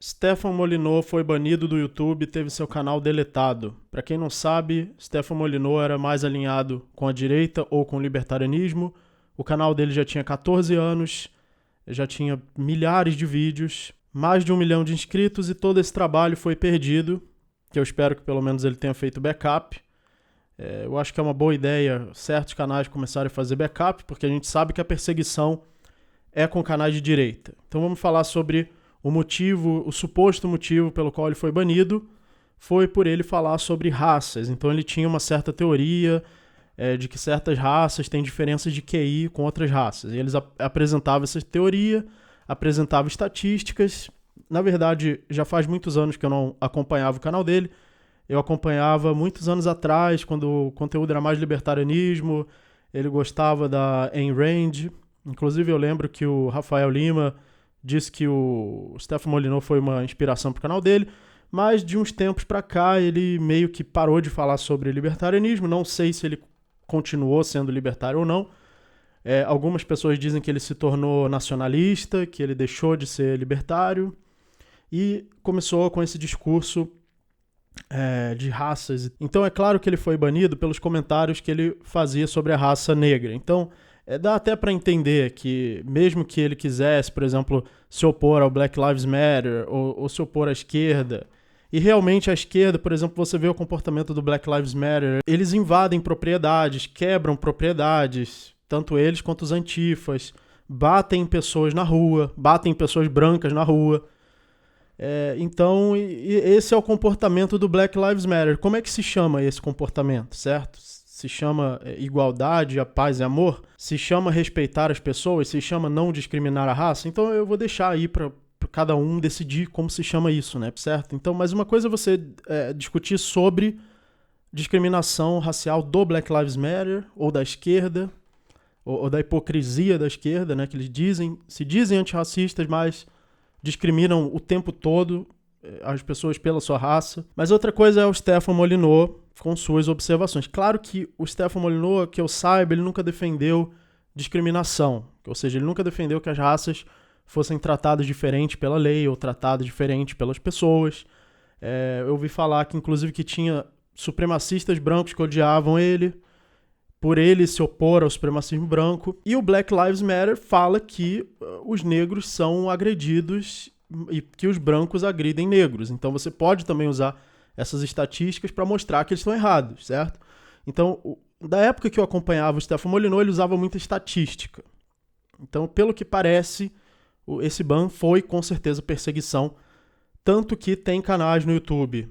Stefan Molyneux foi banido do YouTube e teve seu canal deletado. Para quem não sabe, Stefan Molyneux era mais alinhado com a direita ou com o libertarianismo. O canal dele já tinha 14 anos, já tinha milhares de vídeos, mais de 1 milhão de inscritos e todo esse trabalho foi perdido, que eu espero que pelo menos ele tenha feito backup. Eu acho que é uma boa ideia certos canais começarem a fazer backup, porque a gente sabe que a perseguição é com canais de direita. Então vamos falar sobre o motivo, o suposto motivo pelo qual ele foi banido, foi por ele falar sobre raças. Então ele tinha uma certa teoria de que certas raças têm diferenças de QI com outras raças. E eles apresentavam essa teoria, apresentavam estatísticas. Na verdade, já faz muitos anos que eu não acompanhava o canal dele. Eu acompanhava muitos anos atrás, quando o conteúdo era mais libertarianismo. Ele gostava da Ayn Rand. Inclusive eu lembro que o Rafael Lima disse que o Stefan Molyneux foi uma inspiração para o canal dele, mas de uns tempos para cá ele meio que parou de falar sobre libertarianismo. Não sei se ele continuou sendo libertário ou não. Algumas pessoas dizem que ele se tornou nacionalista, que ele deixou de ser libertário e começou com esse discurso de raças. Então é claro que ele foi banido pelos comentários que ele fazia sobre a raça negra. Então dá até para entender que, mesmo que ele quisesse, por exemplo, se opor ao Black Lives Matter ou se opor à esquerda, e realmente a esquerda, por exemplo, você vê o comportamento do Black Lives Matter, eles invadem propriedades, quebram propriedades, tanto eles quanto os antifas, batem em pessoas na rua, batem em pessoas brancas na rua. Então, esse é o comportamento do Black Lives Matter. Como é que se chama esse comportamento, certo? Se chama igualdade, a paz e amor? Se chama respeitar as pessoas? Se chama não discriminar a raça? Então eu vou deixar aí para cada um decidir como se chama isso, né? Certo? Então, mas uma coisa é você discutir sobre discriminação racial do Black Lives Matter, ou da esquerda, ou da hipocrisia da esquerda, né? Que eles se dizem antirracistas, mas discriminam o tempo todo as pessoas pela sua raça. Mas outra coisa é o Stefan Molyneux com suas observações. Claro que o Stefan Molyneux, que eu saiba, ele nunca defendeu discriminação. Ou seja, ele nunca defendeu que as raças fossem tratadas diferente pela lei ou tratadas diferente pelas pessoas. Eu ouvi falar que, inclusive, que tinha supremacistas brancos que odiavam ele, por ele se opor ao supremacismo branco. E o Black Lives Matter fala que os negros são agredidos e que os brancos agridem negros. Então você pode também usar essas estatísticas para mostrar que eles estão errados, certo? Então, da época que eu acompanhava o Stefan Molyneux, ele usava muita estatística. Então, pelo que parece, esse ban foi com certeza perseguição, tanto que tem canais no YouTube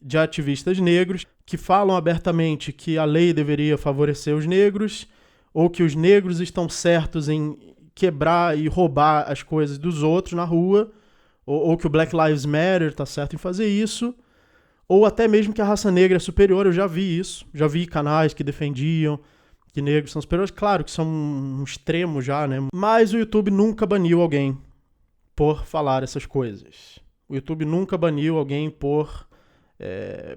de ativistas negros que falam abertamente que a lei deveria favorecer os negros, ou que os negros estão certos em quebrar e roubar as coisas dos outros na rua, ou que o Black Lives Matter está certo em fazer isso, ou até mesmo que a raça negra é superior. Eu já vi isso, já vi canais que defendiam que negros são superiores. Claro que são um extremo já, né? Mas o YouTube nunca baniu alguém por falar essas coisas. O YouTube nunca baniu alguém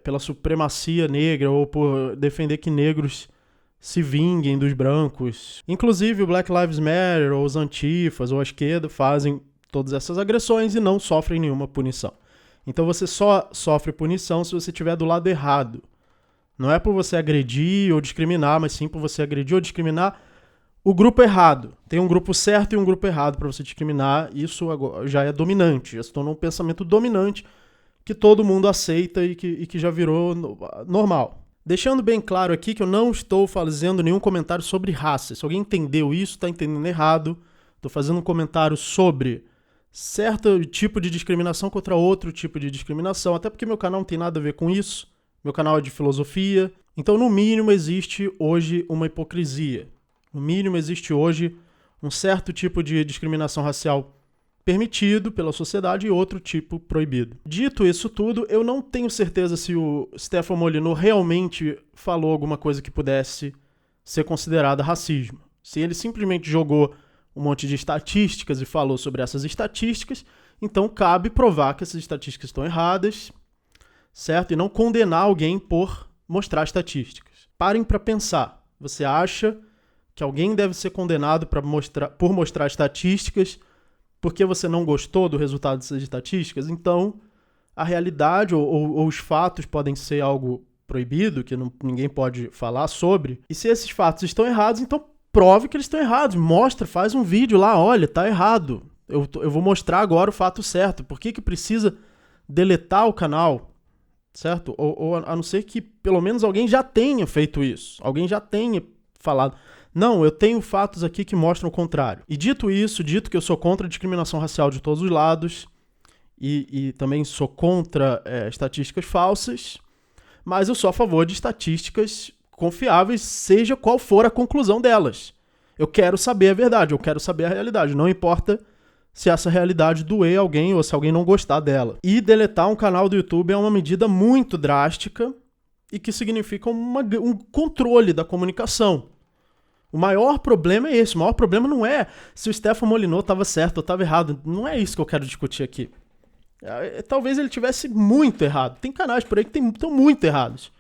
pela supremacia negra ou por defender que negros se vinguem dos brancos. Inclusive o Black Lives Matter, ou os antifas, ou a esquerda fazem todas essas agressões e não sofrem nenhuma punição. Então você só sofre punição se você estiver do lado errado. Não é por você agredir ou discriminar, mas sim por você agredir ou discriminar o grupo errado. Tem um grupo certo e um grupo errado para você discriminar. Isso agora já é dominante, já se tornou um pensamento dominante que todo mundo aceita e que já virou normal. Deixando bem claro aqui que eu não estou fazendo nenhum comentário sobre raça. Se alguém entendeu isso, está entendendo errado. Estou fazendo um comentário sobre certo tipo de discriminação contra outro tipo de discriminação, até porque meu canal não tem nada a ver com isso. Meu canal é de filosofia. Então, no mínimo, existe hoje uma hipocrisia. No mínimo, existe hoje um certo tipo de discriminação racial permitido pela sociedade e outro tipo proibido. Dito isso tudo, eu não tenho certeza se o Stefan Molyneux realmente falou alguma coisa que pudesse ser considerada racismo. Se ele simplesmente jogou um monte de estatísticas e falou sobre essas estatísticas, então cabe provar que essas estatísticas estão erradas, certo? E não condenar alguém por mostrar estatísticas. Parem para pensar. Você acha que alguém deve ser condenado por mostrar estatísticas porque você não gostou do resultado dessas estatísticas, então a realidade ou os fatos podem ser algo proibido, que ninguém pode falar sobre. E se esses fatos estão errados, então prove que eles estão errados. Mostra, faz um vídeo lá, olha, tá errado. Eu vou mostrar agora o fato certo. Por que precisa deletar o canal? Certo? Ou a não ser que pelo menos alguém já tenha feito isso. Alguém já tenha falado. Não, eu tenho fatos aqui que mostram o contrário. E dito isso, dito que eu sou contra a discriminação racial de todos os lados e também sou contra estatísticas falsas, mas eu sou a favor de estatísticas confiáveis, seja qual for a conclusão delas. Eu quero saber a verdade, eu quero saber a realidade. Não importa se essa realidade doer alguém ou se alguém não gostar dela. E deletar um canal do YouTube é uma medida muito drástica e que significa um controle da comunicação. O maior problema é esse. O maior problema não é se o Stefano Molyneux estava certo ou estava errado. Não é isso que eu quero discutir aqui. Talvez ele tivesse muito errado. Tem canais por aí que estão muito errados.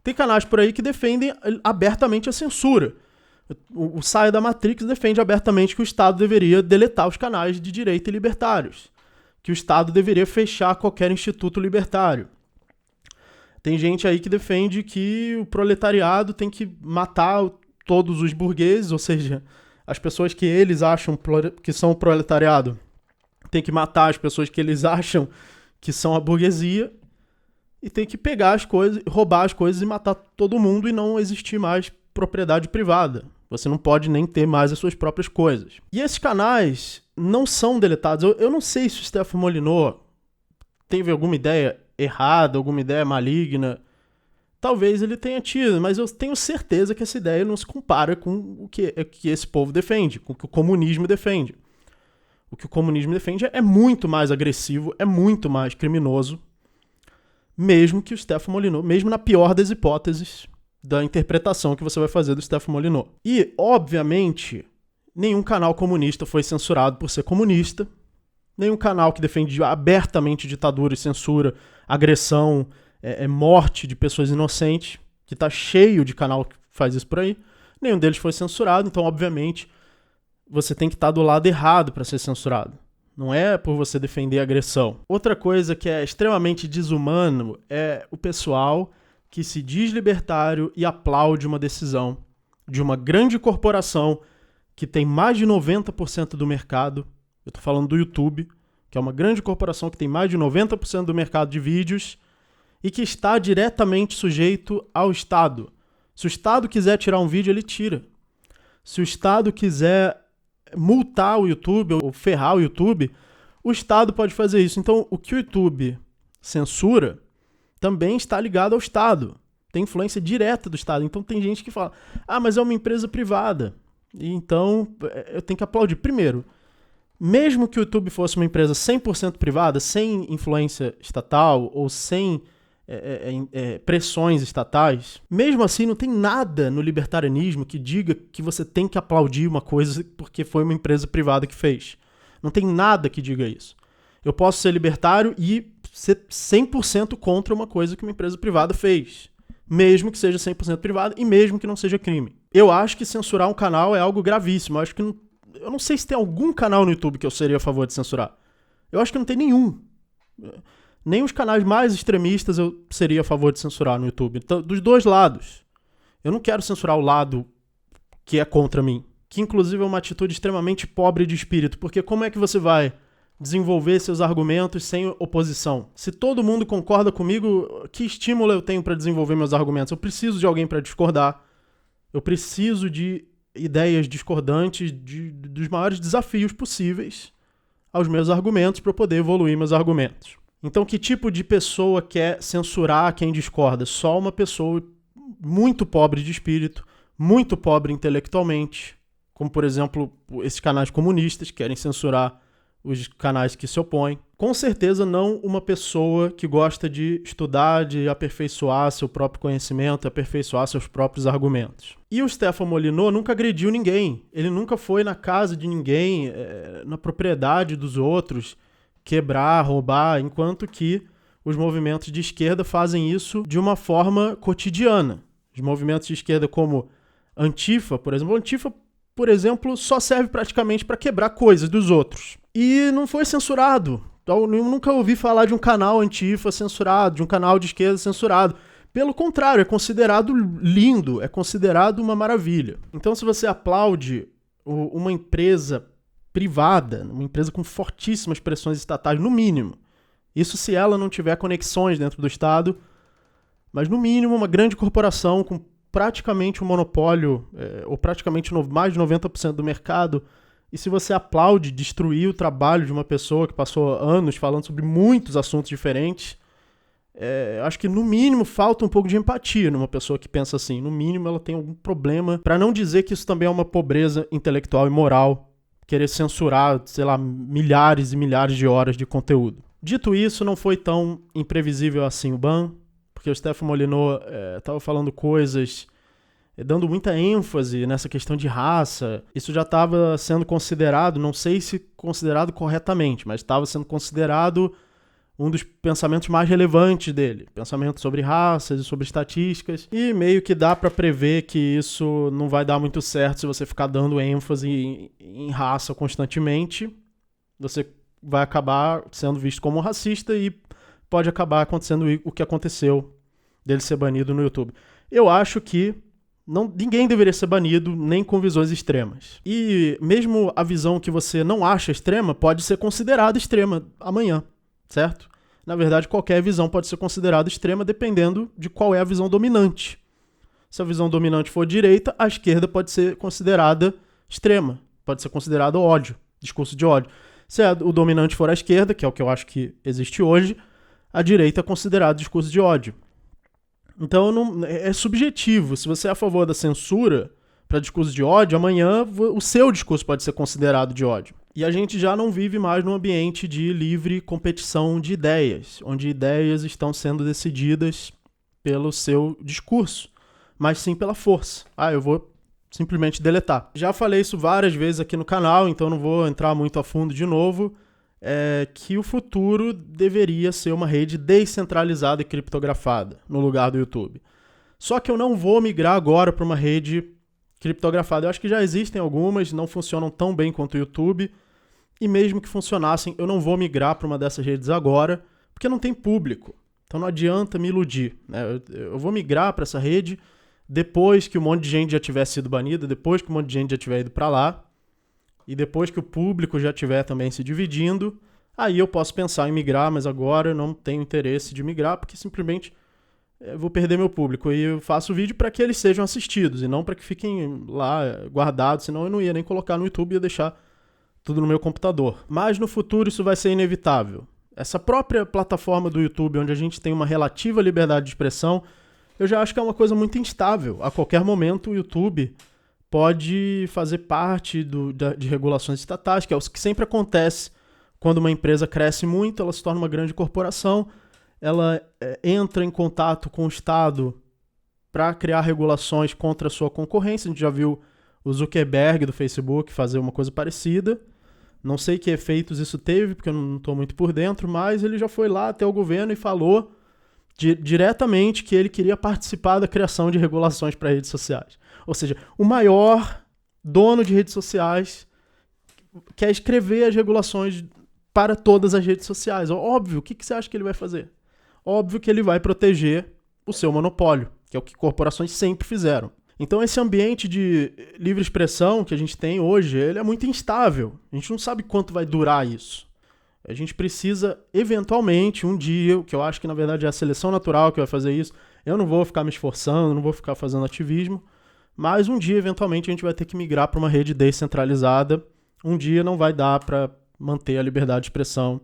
Tem canais por aí que defendem abertamente a censura. O Saia da Matrix defende abertamente que o Estado deveria deletar os canais de direita e libertários. Que o Estado deveria fechar qualquer instituto libertário. Tem gente aí que defende que o proletariado tem que matar todos os burgueses, ou seja, as pessoas que eles acham que são o proletariado. Tem que matar as pessoas que eles acham que são a burguesia. E tem que pegar as coisas, roubar as coisas e matar todo mundo e não existir mais propriedade privada. Você não pode nem ter mais as suas próprias coisas. E esses canais não são deletados. Eu não sei se o Stefano Molyneux teve alguma ideia errada, alguma ideia maligna. Talvez ele tenha tido, mas eu tenho certeza que essa ideia não se compara com o que esse povo defende, com o que o comunismo defende. O que o comunismo defende é muito mais agressivo, é muito mais criminoso, mesmo que o Stefano Molyneux, mesmo na pior das hipóteses da interpretação que você vai fazer do Stefano Molyneux. E, obviamente, nenhum canal comunista foi censurado por ser comunista, nenhum canal que defende abertamente ditadura e censura, agressão, morte de pessoas inocentes, que está cheio de canal que faz isso por aí, nenhum deles foi censurado, então, obviamente, você tem que estar do lado errado para ser censurado. Não é por você defender a agressão. Outra coisa que é extremamente desumano é o pessoal que se diz libertário e aplaude uma decisão de uma grande corporação que tem mais de 90% do mercado. Eu estou falando do YouTube, que é uma grande corporação que tem mais de 90% do mercado de vídeos e que está diretamente sujeito ao Estado. Se o Estado quiser tirar um vídeo, ele tira. Se o Estado quiser multar o YouTube ou ferrar o YouTube, o Estado pode fazer isso. Então, o que o YouTube censura também está ligado ao Estado. Tem influência direta do Estado. Então, tem gente que fala, mas é uma empresa privada. E então, eu tenho que aplaudir. Primeiro, mesmo que o YouTube fosse uma empresa 100% privada, sem influência estatal ou sem pressões estatais, mesmo assim não tem nada no libertarianismo que diga que você tem que aplaudir uma coisa porque foi uma empresa privada que fez. Não tem nada que diga isso. Eu posso ser libertário e ser 100% contra uma coisa que uma empresa privada fez, mesmo que seja 100% privada e mesmo que não seja crime. Eu acho que censurar um canal é algo gravíssimo. Eu não sei se tem algum canal no YouTube que eu seria a favor de censurar. Eu acho que não tem nenhum. Nem os canais mais extremistas eu seria a favor de censurar no YouTube. Então, dos dois lados. Eu não quero censurar o lado que é contra mim. Que, inclusive, é uma atitude extremamente pobre de espírito. Porque como é que você vai desenvolver seus argumentos sem oposição? Se todo mundo concorda comigo, que estímulo eu tenho para desenvolver meus argumentos? Eu preciso de alguém para discordar. Eu preciso de ideias discordantes dos maiores desafios possíveis aos meus argumentos para eu poder evoluir meus argumentos. Então, que tipo de pessoa quer censurar quem discorda? Só uma pessoa muito pobre de espírito, muito pobre intelectualmente, como, por exemplo, esses canais comunistas que querem censurar os canais que se opõem. Com certeza não uma pessoa que gosta de estudar, de aperfeiçoar seu próprio conhecimento, aperfeiçoar seus próprios argumentos. E o Stefano Molyneux nunca agrediu ninguém. Ele nunca foi na casa de ninguém, na propriedade dos outros, quebrar, roubar, enquanto que os movimentos de esquerda fazem isso de uma forma cotidiana. Os movimentos de esquerda como Antifa, por exemplo, Antifa por exemplo, só serve praticamente para quebrar coisas dos outros. E não foi censurado. Eu nunca ouvi falar de um canal antifa censurado, de um canal de esquerda censurado. Pelo contrário, é considerado lindo, é considerado uma maravilha. Então, se você aplaude uma empresa privada, uma empresa com fortíssimas pressões estatais, no mínimo, isso se ela não tiver conexões dentro do Estado, mas no mínimo uma grande corporação com praticamente um monopólio, ou praticamente mais de 90% do mercado, e se você aplaude destruir o trabalho de uma pessoa que passou anos falando sobre muitos assuntos diferentes, acho que no mínimo falta um pouco de empatia numa pessoa que pensa assim. No mínimo ela tem algum problema, para não dizer que isso também é uma pobreza intelectual e moral, querer censurar, sei lá, milhares e milhares de horas de conteúdo. Dito isso, não foi tão imprevisível assim o ban, porque o Stefano Molyneux estava falando coisas, dando muita ênfase nessa questão de raça. Isso já estava sendo considerado, não sei se considerado corretamente, mas estava sendo considerado um dos pensamentos mais relevantes dele. Pensamento sobre raças e sobre estatísticas. E meio que dá para prever que isso não vai dar muito certo se você ficar dando ênfase em raça constantemente. Você vai acabar sendo visto como racista e pode acabar acontecendo o que aconteceu dele ser banido no YouTube. Eu acho que ninguém deveria ser banido, nem com visões extremas. E mesmo a visão que você não acha extrema pode ser considerada extrema amanhã, certo? Na verdade, qualquer visão pode ser considerada extrema dependendo de qual é a visão dominante. Se a visão dominante for direita, a esquerda pode ser considerada extrema, pode ser considerado ódio, discurso de ódio. Se o dominante for a esquerda, que é o que eu acho que existe hoje, a direita é considerado discurso de ódio. Então é subjetivo. Se você é a favor da censura para discurso de ódio, amanhã o seu discurso pode ser considerado de ódio. E a gente já não vive mais num ambiente de livre competição de ideias, onde ideias estão sendo decididas pelo seu discurso, mas sim pela força. Eu vou simplesmente deletar. Já falei isso várias vezes aqui no canal, então não vou entrar muito a fundo de novo, que o futuro deveria ser uma rede descentralizada e criptografada no lugar do YouTube. Só que eu não vou migrar agora para uma rede criptografada. Eu acho que já existem algumas, não funcionam tão bem quanto o YouTube, e mesmo que funcionassem, eu não vou migrar para uma dessas redes agora, porque não tem público. Então não adianta me iludir, né? Eu vou migrar para essa rede depois que um monte de gente já tiver sido banida, depois que um monte de gente já tiver ido para lá, e depois que o público já estiver também se dividindo, aí eu posso pensar em migrar, mas agora eu não tenho interesse de migrar, porque simplesmente vou perder meu público. E eu faço vídeo para que eles sejam assistidos, e não para que fiquem lá guardados, senão eu não ia nem colocar no YouTube, ia deixar tudo no meu computador. Mas no futuro isso vai ser inevitável. Essa própria plataforma do YouTube, onde a gente tem uma relativa liberdade de expressão, eu já acho que é uma coisa muito instável. A qualquer momento o YouTube pode fazer parte de regulações estatais, que é o que sempre acontece quando uma empresa cresce muito, ela se torna uma grande corporação, ela entra em contato com o Estado para criar regulações contra a sua concorrência. A gente já viu o Zuckerberg do Facebook fazer uma coisa parecida. Não sei que efeitos isso teve, porque eu não estou muito por dentro, mas ele já foi lá até o governo e falou diretamente que ele queria participar da criação de regulações para redes sociais. Ou seja, o maior dono de redes sociais quer escrever as regulações para todas as redes sociais. Óbvio, o que você acha que ele vai fazer? Óbvio que ele vai proteger o seu monopólio, que é o que corporações sempre fizeram. Então esse ambiente de livre expressão que a gente tem hoje, ele é muito instável. A gente não sabe quanto vai durar isso. A gente precisa, eventualmente, um dia, o que eu acho que na verdade é a seleção natural que vai fazer isso. Eu não vou ficar me esforçando, não vou ficar fazendo ativismo, mas um dia, eventualmente, a gente vai ter que migrar para uma rede descentralizada. Um dia não vai dar para manter a liberdade de expressão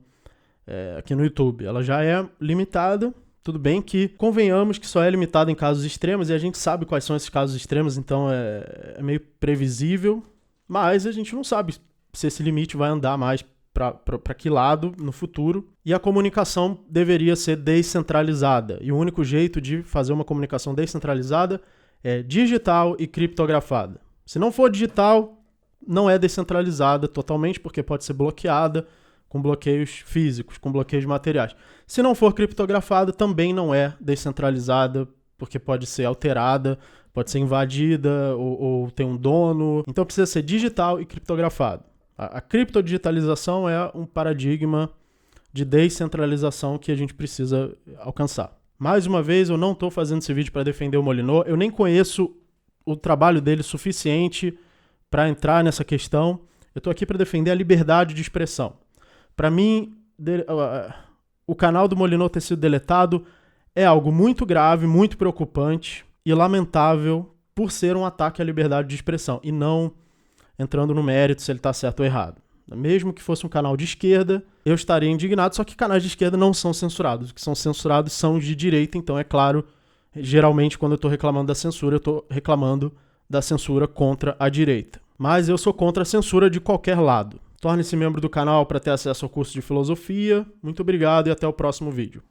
aqui no YouTube. Ela já é limitada. Tudo bem que convenhamos que só é limitada em casos extremos, e a gente sabe quais são esses casos extremos, então é meio previsível, mas a gente não sabe se esse limite vai andar mais para que lado no futuro. E a comunicação deveria ser descentralizada, e o único jeito de fazer uma comunicação descentralizada é digital e criptografada. Se não for digital, não é descentralizada totalmente, porque pode ser bloqueada, com bloqueios físicos, com bloqueios materiais. Se não for criptografada, também não é descentralizada, porque pode ser alterada pode ser invadida ou ter um dono. Então precisa ser digital e criptografado. A criptodigitalização é um paradigma de descentralização que a gente precisa alcançar. Mais uma vez, eu não estou fazendo esse vídeo para defender o Molyneux, eu nem conheço o trabalho dele suficiente para entrar nessa questão. Eu estou aqui para defender a liberdade de expressão. Para mim, o canal do Molyneux ter sido deletado é algo muito grave, muito preocupante e lamentável por ser um ataque à liberdade de expressão e não entrando no mérito se ele está certo ou errado. Mesmo que fosse um canal de esquerda, eu estaria indignado, só que canais de esquerda não são censurados. Os que são censurados são os de direita, então é claro, geralmente quando eu estou reclamando da censura, eu estou reclamando da censura contra a direita. Mas eu sou contra a censura de qualquer lado. Torne-se membro do canal para ter acesso ao curso de filosofia. Muito obrigado e até o próximo vídeo.